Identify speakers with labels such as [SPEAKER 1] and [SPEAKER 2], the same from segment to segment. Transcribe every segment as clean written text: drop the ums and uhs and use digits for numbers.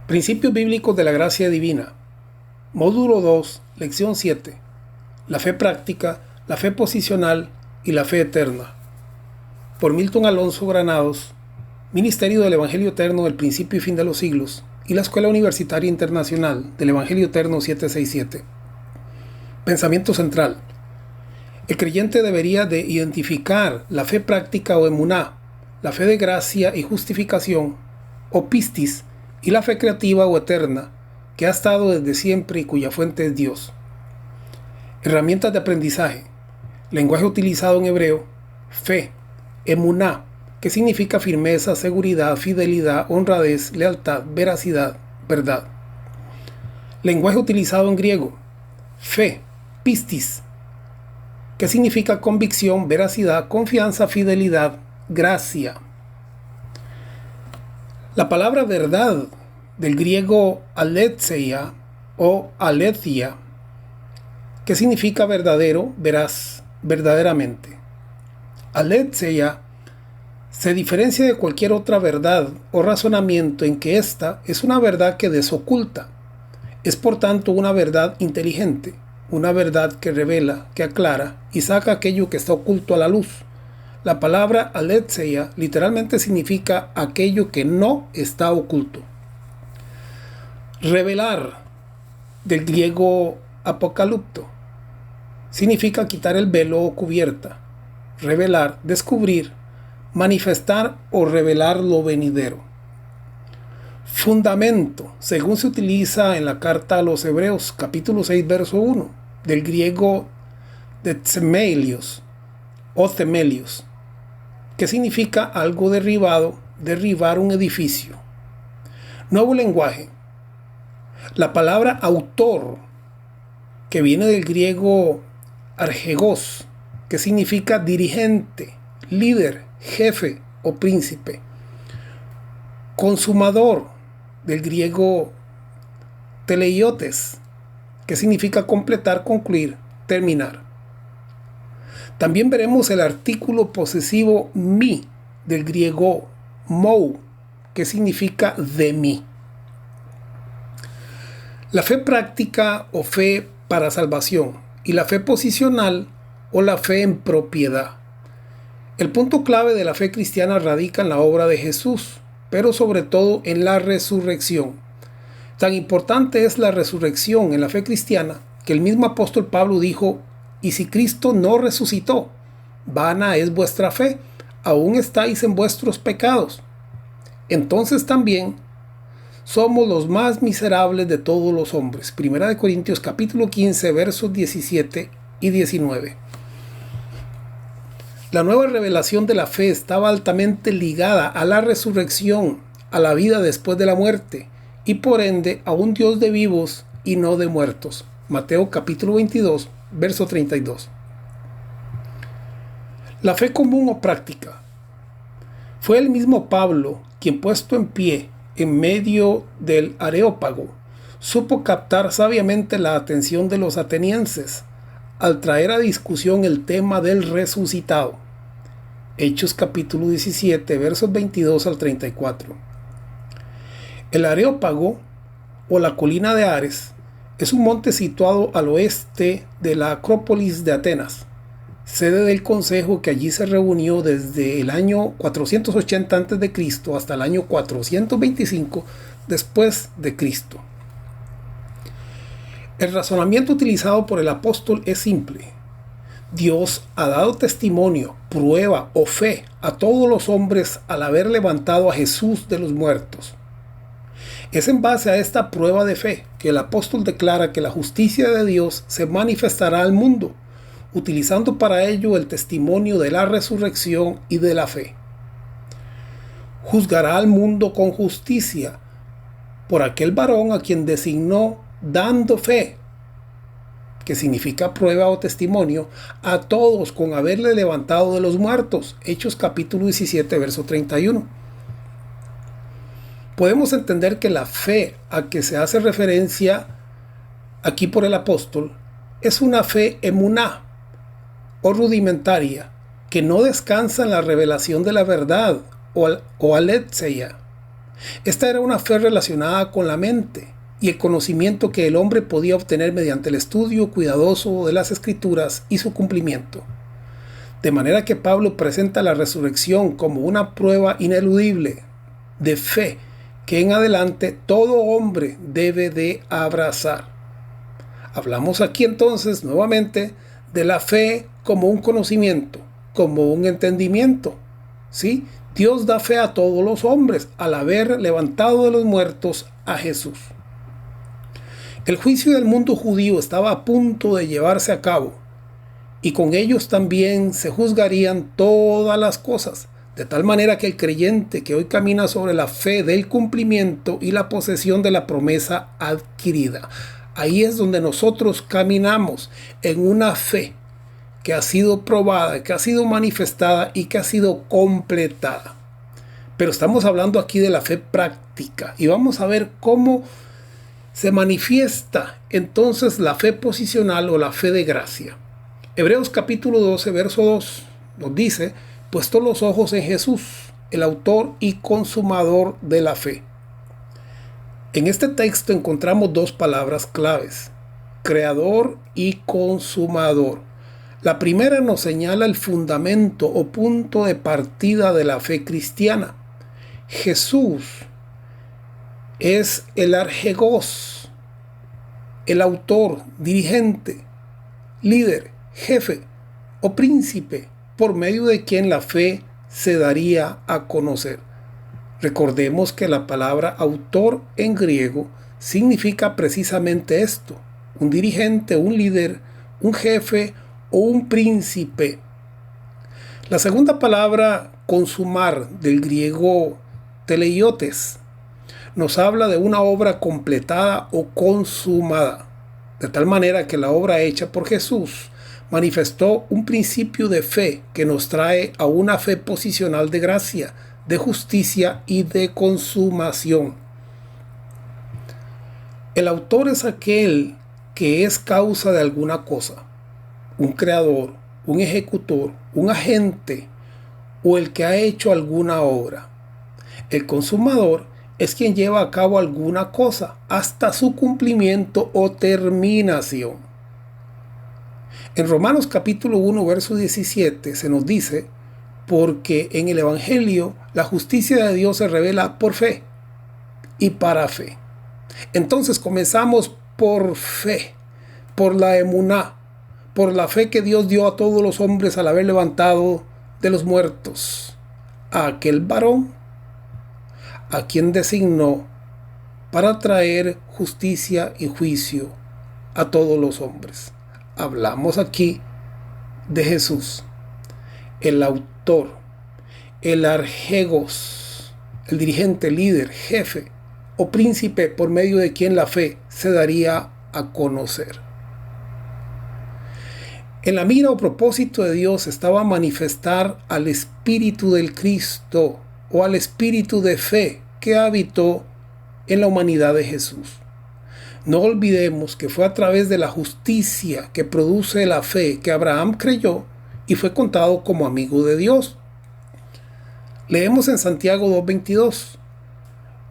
[SPEAKER 1] Principios bíblicos de la gracia divina. Módulo 2, lección 7. La fe práctica, la fe posicional y la fe eterna. Por Milton Alonso Granados, Ministerio del Evangelio Eterno del Principio y Fin de los Siglos y la Escuela Universitaria Internacional del Evangelio Eterno 767. Pensamiento central. El creyente debería de identificar la fe práctica o emuná, la fe de gracia y justificación o pistis, y la fe creativa o eterna, que ha estado desde siempre y cuya fuente es Dios. Herramientas de aprendizaje. Lenguaje utilizado en hebreo. Fe, emuná, que significa firmeza, seguridad, fidelidad, honradez, lealtad, veracidad, verdad. Lenguaje utilizado en griego. Fe, pistis, que significa convicción, veracidad, confianza, fidelidad, gracia. La palabra verdad, del griego aletheia o aletheia, que significa verdadero, veraz, verdaderamente. Aletheia se diferencia de cualquier otra verdad o razonamiento en que ésta es una verdad que desoculta. Es por tanto una verdad inteligente, una verdad que revela, que aclara y saca aquello que está oculto a la luz. La palabra aletheia literalmente significa aquello que no está oculto. Revelar, del griego apocalipto, significa quitar el velo o cubierta. Revelar, descubrir, manifestar o revelar lo venidero. Fundamento, según se utiliza en la carta a los Hebreos, capítulo 6, verso 1, del griego de themelios o themelios, que significa algo derribado, derribar un edificio. Nuevo lenguaje. La palabra autor, que viene del griego argegos, que significa dirigente, líder, jefe o príncipe. Consumador, del griego teleiotes, que significa completar, concluir, terminar. También veremos el artículo posesivo mi, del griego mou, que significa de mí. La fe práctica o fe para salvación y la fe posicional o la fe en propiedad. El punto clave de la fe cristiana radica en la obra de Jesús, pero sobre todo en la resurrección. Tan importante es la resurrección en la fe cristiana que el mismo apóstol Pablo dijo: y si Cristo no resucitó, vana es vuestra fe, aún estáis en vuestros pecados. Entonces también somos los más miserables de todos los hombres. Primera de Corintios capítulo 15, versos 17 y 19. La nueva revelación de la fe estaba altamente ligada a la resurrección, a la vida después de la muerte, y por ende a un Dios de vivos y no de muertos. Mateo capítulo 22, verso 32. La fe común o práctica. Fue el mismo Pablo quien, puesto en pie en medio del Areópago, supo captar sabiamente la atención de los atenienses al traer a discusión el tema del resucitado. Hechos capítulo 17, versos 22 al 34. El Areópago, o la colina de Ares, es un monte situado al oeste de la Acrópolis de Atenas, sede del consejo que allí se reunió desde el año 480 a.C. hasta el año 425 después de Cristo. El razonamiento utilizado por el apóstol es simple. Dios ha dado testimonio, prueba o fe a todos los hombres al haber levantado a Jesús de los muertos. Es en base a esta prueba de fe que el apóstol declara que la justicia de Dios se manifestará al mundo, utilizando para ello el testimonio de la resurrección y de la fe. Juzgará al mundo con justicia por aquel varón a quien designó dando fe, que significa prueba o testimonio, a todos con haberle levantado de los muertos. Hechos capítulo 17, verso 31. Podemos entender que la fe a que se hace referencia aquí por el apóstol es una fe emuná o rudimentaria que no descansa en la revelación de la verdad o aletheia, Esta era una fe relacionada con la mente y el conocimiento que el hombre podía obtener mediante el estudio cuidadoso de las Escrituras y su cumplimiento. De manera que Pablo presenta la resurrección como una prueba ineludible de fe que en adelante todo hombre debe de abrazar. Hablamos aquí entonces nuevamente de la fe como un conocimiento, como un entendimiento. ¿Sí? Dios da fe a todos los hombres al haber levantado de los muertos a Jesús. El juicio del mundo judío estaba a punto de llevarse a cabo, y con ellos también se juzgarían todas las cosas, de tal manera que el creyente que hoy camina sobre la fe del cumplimiento y la posesión de la promesa adquirida. Ahí es donde nosotros caminamos en una fe que ha sido probada, que ha sido manifestada y que ha sido completada. Pero estamos hablando aquí de la fe práctica y vamos a ver cómo se manifiesta entonces la fe posicional o la fe de gracia. Hebreos capítulo 12, verso 2 nos dice: puesto los ojos en Jesús, el autor y consumador de la fe. En este texto encontramos dos palabras claves: creador y consumador. La primera nos señala el fundamento o punto de partida de la fe cristiana. Jesús es el argegos, el autor, dirigente, líder, jefe o príncipe, por medio de quien la fe se daría a conocer. Recordemos que la palabra autor en griego significa precisamente esto: un dirigente, un líder, un jefe o un príncipe. La segunda palabra, consumar, del griego teleiotes, nos habla de una obra completada o consumada, de tal manera que la obra hecha por Jesús manifestó un principio de fe que nos trae a una fe posicional de gracia, de justicia y de consumación. El autor es aquel que es causa de alguna cosa, un creador, un ejecutor, un agente o el que ha hecho alguna obra. El consumador es quien lleva a cabo alguna cosa hasta su cumplimiento o terminación. En Romanos capítulo 1, verso 17 se nos dice: porque en el Evangelio la justicia de Dios se revela por fe y para fe. Entonces comenzamos por fe, por la emuná, por la fe que Dios dio a todos los hombres al haber levantado de los muertos a aquel varón a quien designó para traer justicia y juicio a todos los hombres. Hablamos aquí de Jesús, el autor, el argegos, el dirigente, líder, jefe o príncipe por medio de quien la fe se daría a conocer. En la mira o propósito de Dios estaba manifestar al Espíritu del Cristo o al Espíritu de fe que habitó en la humanidad de Jesús. No olvidemos que fue a través de la justicia que produce la fe que Abraham creyó y fue contado como amigo de Dios. Leemos en Santiago 2:22.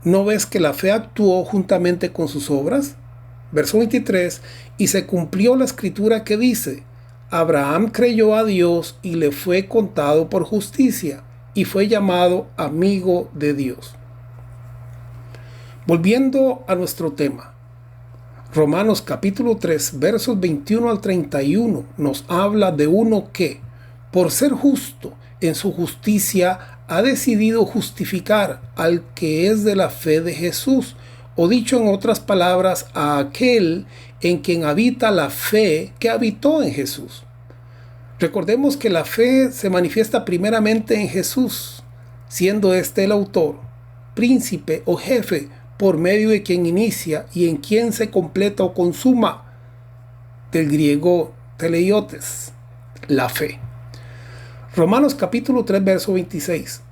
[SPEAKER 1] ¿No ves que la fe actuó juntamente con sus obras? Verso 23. Y se cumplió la escritura que dice: Abraham creyó a Dios y le fue contado por justicia, y fue llamado amigo de Dios. Volviendo a nuestro tema, Romanos capítulo 3, versos 21 al 31 nos habla de uno que, por ser justo en su justicia, ha decidido justificar al que es de la fe de Jesús, o dicho en otras palabras, a aquel en quien habita la fe que habitó en Jesús. Recordemos que la fe se manifiesta primeramente en Jesús, siendo este el autor, príncipe o jefe, por medio de quien inicia y en quien se completa o consuma, del griego teleiotes, la fe. Romanos capítulo 3, verso 26.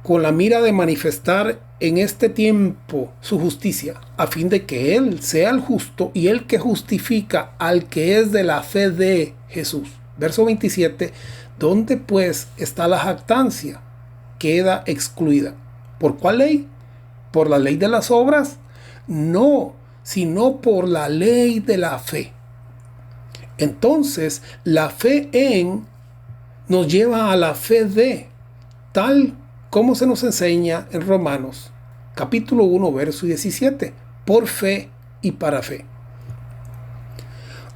[SPEAKER 1] Con la mira de manifestar en este tiempo su justicia, a fin de que Él sea el justo y el que justifica al que es de la fe de Jesús. Verso 27. ¿Dónde pues está la jactancia? Queda excluida. ¿Por cuál ley? ¿Por la ley de las obras? No, sino por la ley de la fe. Entonces, la fe en nos lleva a la fe de, tal como se nos enseña en Romanos, capítulo 1, verso 17, por fe y para fe.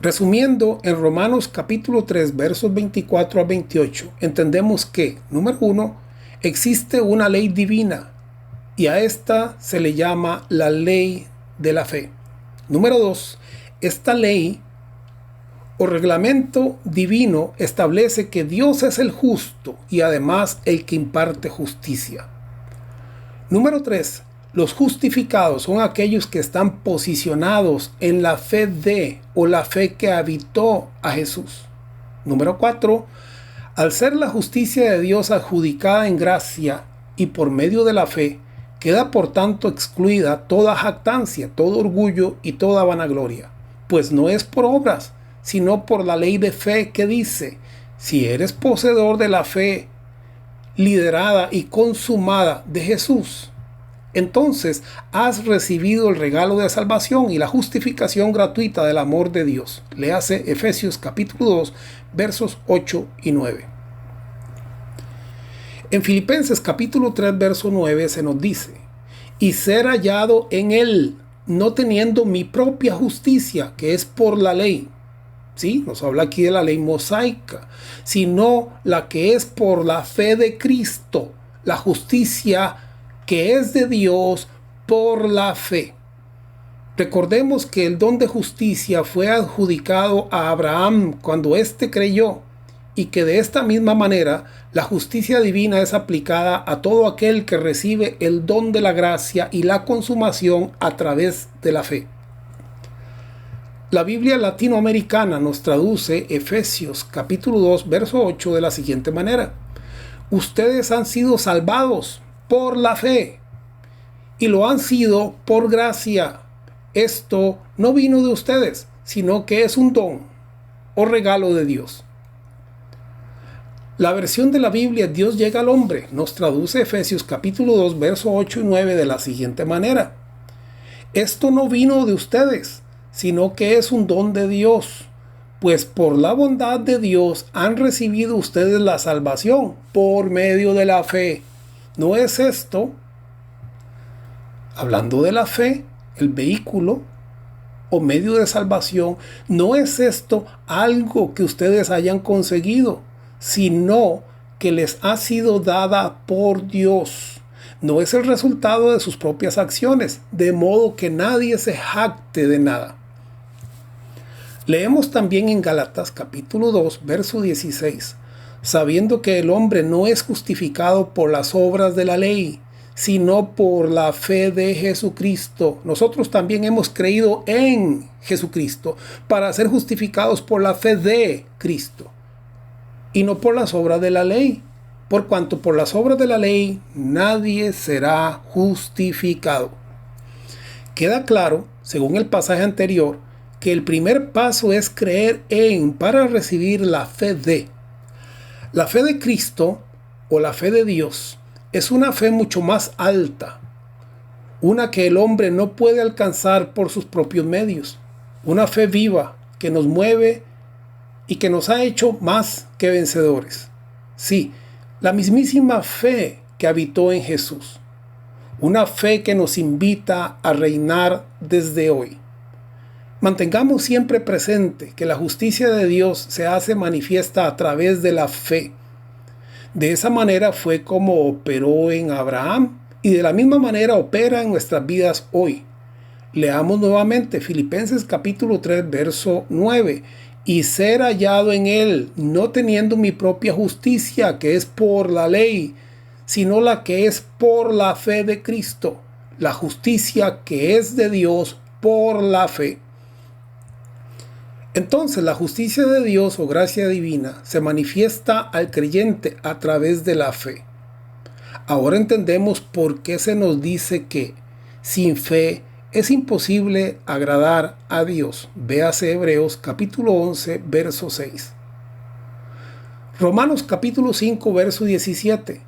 [SPEAKER 1] Resumiendo, en Romanos capítulo 3, versos 24 a 28, entendemos que, número 1, existe una ley divina y a esta se le llama la ley de la fe. Número 2, esta ley o reglamento divino establece que Dios es el justo y además el que imparte justicia. Número 3, los justificados son aquellos que están posicionados en la fe de o la fe que habitó a Jesús. Número 4, al ser la justicia de Dios adjudicada en gracia y por medio de la fe, queda por tanto excluida toda jactancia, todo orgullo y toda vanagloria, pues no es por obras, sino por la ley de fe que dice, si eres poseedor de la fe liderada y consumada de Jesús, entonces has recibido el regalo de salvación y la justificación gratuita del amor de Dios. Léase Efesios capítulo 2, versos 8 y 9. En Filipenses capítulo 3, verso 9 se nos dice, y ser hallado en él, no teniendo mi propia justicia, que es por la ley. Sí, nos habla aquí de la ley mosaica, sino la que es por la fe de Cristo, la justicia que es de Dios por la fe. Recordemos que el don de justicia fue adjudicado a Abraham cuando éste creyó, y que de esta misma manera la justicia divina es aplicada a todo aquel que recibe el don de la gracia y la consumación a través de la fe. La Biblia latinoamericana nos traduce Efesios capítulo 2, verso 8 de la siguiente manera. Ustedes han sido salvados por la fe y lo han sido por gracia. Esto no vino de ustedes, sino que es un don o regalo de Dios. La versión de la Biblia Dios llega al hombre nos traduce Efesios capítulo 2, verso 8 y 9 de la siguiente manera. Esto no vino de ustedes, sino que es un don de Dios, pues por la bondad de Dios han recibido ustedes la salvación por medio de la fe. ¿No es esto, hablando de la fe, el vehículo o medio de salvación, no es esto algo que ustedes hayan conseguido, sino que les ha sido dada por Dios? No es el resultado de sus propias acciones, de modo que nadie se jacte de nada. Leemos también en Gálatas capítulo 2, verso 16, sabiendo que el hombre no es justificado por las obras de la ley, sino por la fe de Jesucristo. Nosotros también hemos creído en Jesucristo para ser justificados por la fe de Cristo, y no por las obras de la ley, por cuanto por las obras de la ley nadie será justificado. Queda claro, según el pasaje anterior, que el primer paso es creer en para recibir la fe de. La fe de Cristo o la fe de Dios es una fe mucho más alta, una que el hombre no puede alcanzar por sus propios medios, una fe viva que nos mueve y que nos ha hecho más que vencedores. Sí, la mismísima fe que habitó en Jesús, una fe que nos invita a reinar desde hoy. Mantengamos siempre presente que la justicia de Dios se hace manifiesta a través de la fe. De esa manera fue como operó en Abraham y de la misma manera opera en nuestras vidas hoy. Leamos nuevamente Filipenses capítulo 3, verso 9. Y ser hallado en él, no teniendo mi propia justicia, que es por la ley, sino la que es por la fe de Cristo, la justicia que es de Dios por la fe. Entonces la justicia de Dios o gracia divina se manifiesta al creyente a través de la fe. Ahora entendemos por qué se nos dice que sin fe es imposible agradar a Dios. Véase Hebreos capítulo 11, verso 6. Romanos capítulo 5, verso 17.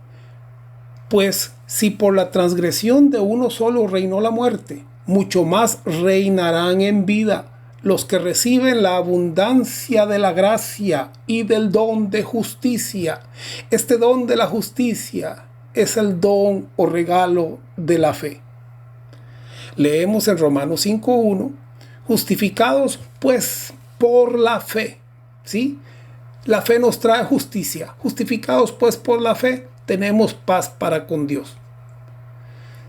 [SPEAKER 1] Pues si por la transgresión de uno solo reinó la muerte, mucho más reinarán en vida los que reciben la abundancia de la gracia y del don de justicia. Este don de la justicia es el don o regalo de la fe. Leemos en Romanos 5:1, justificados pues por la fe. ¿Sí? La fe nos trae justicia. Justificados pues por la fe, tenemos paz para con Dios.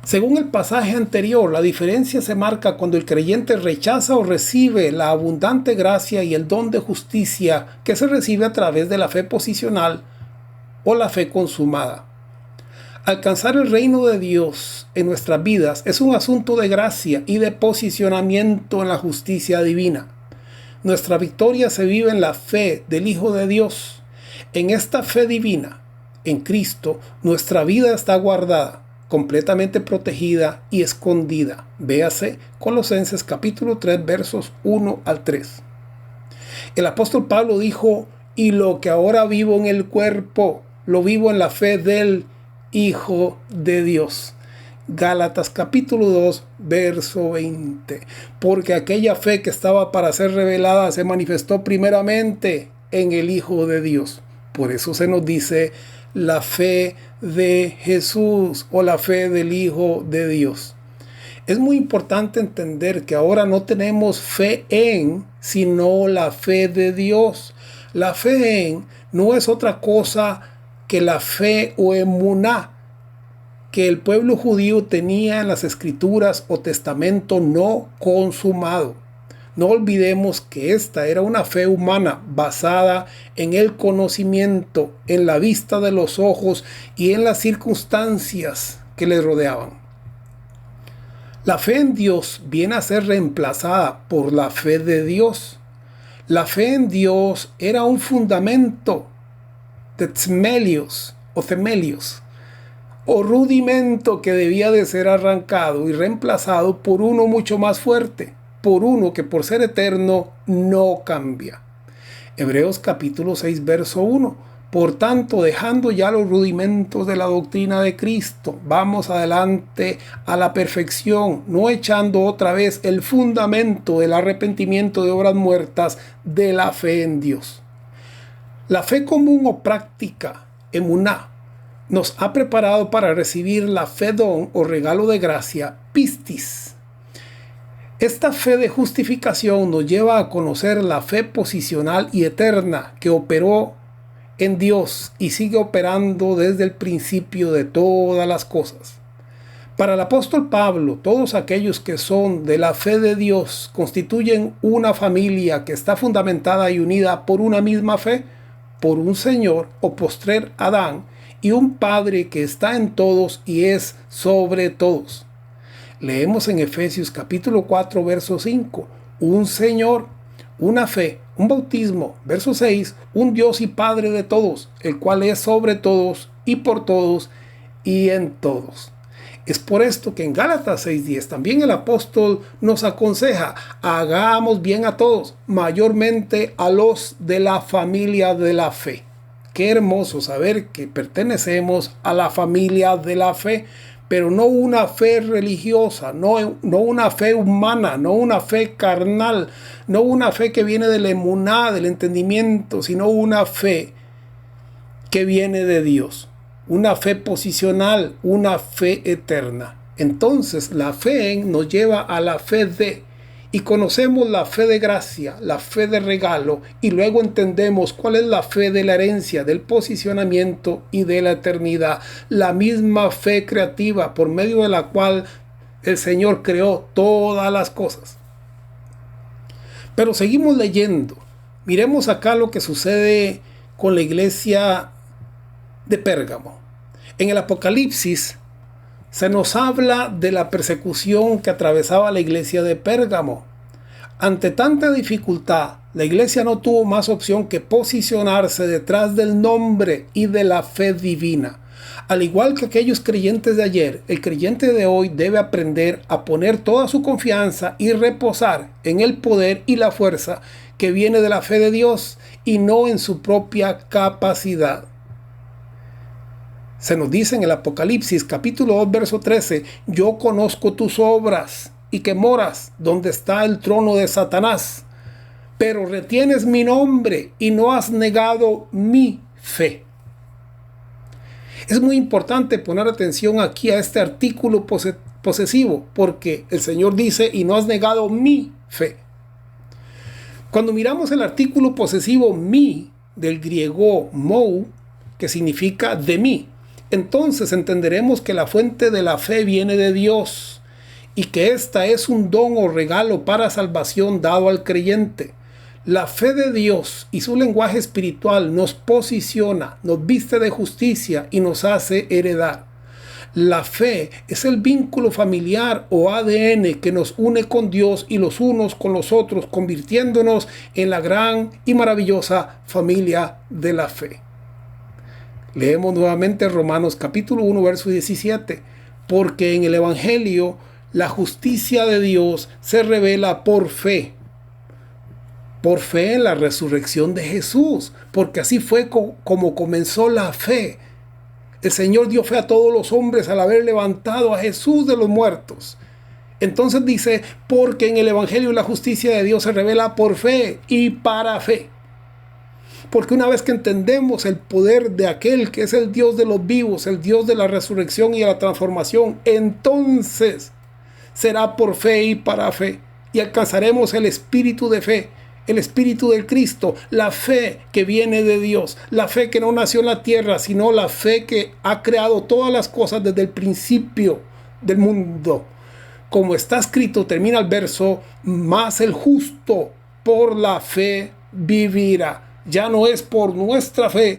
[SPEAKER 1] Según el pasaje anterior, la diferencia se marca cuando el creyente rechaza o recibe la abundante gracia y el don de justicia que se recibe a través de la fe posicional o la fe consumada. Alcanzar el reino de Dios en nuestras vidas es un asunto de gracia y de posicionamiento en la justicia divina. Nuestra victoria se vive en la fe del Hijo de Dios. En esta fe divina, en Cristo, nuestra vida está guardada, completamente protegida y escondida. Véase Colosenses capítulo 3, versos 1 al 3. El apóstol Pablo dijo, y lo que ahora vivo en el cuerpo, lo vivo en la fe del Hijo de Dios. Gálatas capítulo 2, verso 20. Porque aquella fe que estaba para ser revelada se manifestó primeramente en el Hijo de Dios. Por eso se nos dice la fe de Jesús o la fe del Hijo de Dios. Es muy importante entender que ahora no tenemos fe en, sino la fe de Dios. La fe en no es otra cosa que la fe o emuná que el pueblo judío tenía en las escrituras o testamento no consumado. No olvidemos que esta era una fe humana basada en el conocimiento, en la vista de los ojos y en las circunstancias que les rodeaban. La fe en Dios viene a ser reemplazada por la fe de Dios. La fe en Dios era un fundamento de tzmelios o temelios, o rudimento que debía de ser arrancado y reemplazado por uno mucho más fuerte, por uno que por ser eterno no cambia. Hebreos capítulo 6, verso 1. Por tanto, dejando ya los rudimentos de la doctrina de Cristo, vamos adelante a la perfección, no echando otra vez el fundamento del arrepentimiento de obras muertas de la fe en Dios. La fe común o práctica, emuná, nos ha preparado para recibir la fe don o regalo de gracia, pistis. Esta fe de justificación nos lleva a conocer la fe posicional y eterna que operó en Dios y sigue operando desde el principio de todas las cosas. Para el apóstol Pablo, todos aquellos que son de la fe de Dios constituyen una familia que está fundamentada y unida por una misma fe, por un Señor o postrer Adán y un Padre que está en todos y es sobre todos. Leemos en Efesios capítulo 4, verso 5, un Señor, una fe, un bautismo, verso 6, un Dios y Padre de todos, el cual es sobre todos y por todos y en todos. Es por esto que en Gálatas 6:10 también el apóstol nos aconseja, hagamos bien a todos, mayormente a los de la familia de la fe. Qué hermoso saber que pertenecemos a la familia de la fe, pero no una fe religiosa, no una fe humana, no una fe carnal, no una fe que viene del emuná, del entendimiento, sino una fe que viene de Dios, una fe posicional, una fe eterna. Entonces la fe nos lleva a la fe de, y conocemos la fe de gracia, la fe de regalo, y luego entendemos cuál es la fe de la herencia, del posicionamiento y de la eternidad. La misma fe creativa por medio de la cual el Señor creó todas las cosas. Pero seguimos leyendo. Miremos acá lo que sucede con la iglesia de Pérgamo. En el Apocalipsis se nos habla de la persecución que atravesaba la iglesia de Pérgamo. Ante tanta dificultad, la iglesia no tuvo más opción que posicionarse detrás del nombre y de la fe divina. Al igual que aquellos creyentes de ayer, el creyente de hoy debe aprender a poner toda su confianza y reposar en el poder y la fuerza que viene de la fe de Dios y no en su propia capacidad. Se nos dice en el Apocalipsis capítulo 2 verso 13, yo conozco tus obras y que moras donde está el trono de Satanás, pero retienes mi nombre y no has negado mi fe. Es muy importante poner atención aquí a este artículo posesivo, porque el Señor dice, y no has negado mi fe. Cuando miramos el artículo posesivo mi, del griego mou, que significa de mí, entonces entenderemos que la fuente de la fe viene de Dios y que esta es un don o regalo para salvación dado al creyente. La fe de Dios y su lenguaje espiritual nos posiciona, nos viste de justicia y nos hace heredar. La fe es el vínculo familiar o ADN que nos une con Dios y los unos con los otros, convirtiéndonos en la gran y maravillosa familia de la fe. Leemos nuevamente Romanos capítulo 1, verso 17. Porque en el Evangelio la justicia de Dios se revela por fe. Por fe en la resurrección de Jesús, porque así fue como comenzó la fe. El Señor dio fe a todos los hombres al haber levantado a Jesús de los muertos. Entonces dice, porque en el Evangelio la justicia de Dios se revela por fe y para fe. Porque una vez que entendemos el poder de aquel que es el Dios de los vivos, el Dios de la resurrección y de la transformación, entonces será por fe y para fe. Y alcanzaremos el espíritu de fe, el espíritu del Cristo, la fe que viene de Dios, la fe que no nació en la tierra, sino la fe que ha creado todas las cosas desde el principio del mundo. Como está escrito, termina el verso, mas el justo por la fe vivirá. Ya no es por nuestra fe,